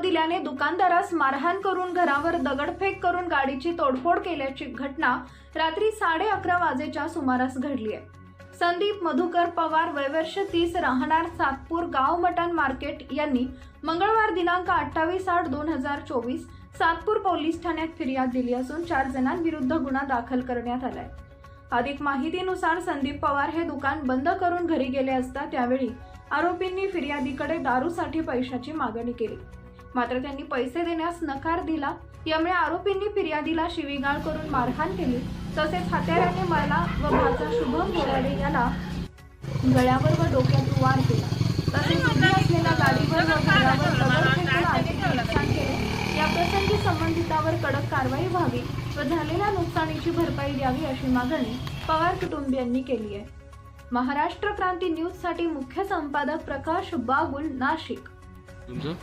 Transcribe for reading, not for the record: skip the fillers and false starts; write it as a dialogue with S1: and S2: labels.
S1: दिल्याने दुकानदारास मारहाण करून घरावर दगडफेक करून गाडीची तोडफोड केल्याची घटना रात्री 11:30 वाजेच्या सुमारास घडली आहे। संदीप मधुकर पवार वय वर्ष 30 राहणार सातपूर गाव मटण मार्केट यांनी मंगळवार दिनांक 28/8/2024 सातपूर पोलीस ठाण्यात फिर्याद दिली असून 4 जणांविरुद्ध गुन्हा दाखल करण्यात आलाय। अधिक माहितीनुसार संदीप पवार हे दुकान बंद करून घरी गेले असता त्यावेळी आरोपींनी फिर्यादीकडे दारूसाठी पैशाची मागणी केली, मात्र त्यांनी पैसे देण्यास नकार दिला। यामुळे आरोपींनी फिर्यादीला शिवीगाळ करून मारहाण केली, तसेच हत्याराने मला व भाचा शुभम बोराडे याला गळ्यावर व डोक्यात वार केला, तसेच उभी असलेल्या गाडीवर व घरावर दगड फेकून आर्थिक नुकसान केले। या प्रसंगी संबंधितावर कडक कारवाई व्हावी व झालेल्या नुकसानीची भरपाई द्यावी अशी मागणी पवार कुटुंबियांनी केली आहे। महाराष्ट्र क्रांती न्यूज साठी मुख्य संपादक प्रकाश बागुल, नाशिक।
S2: तुमचं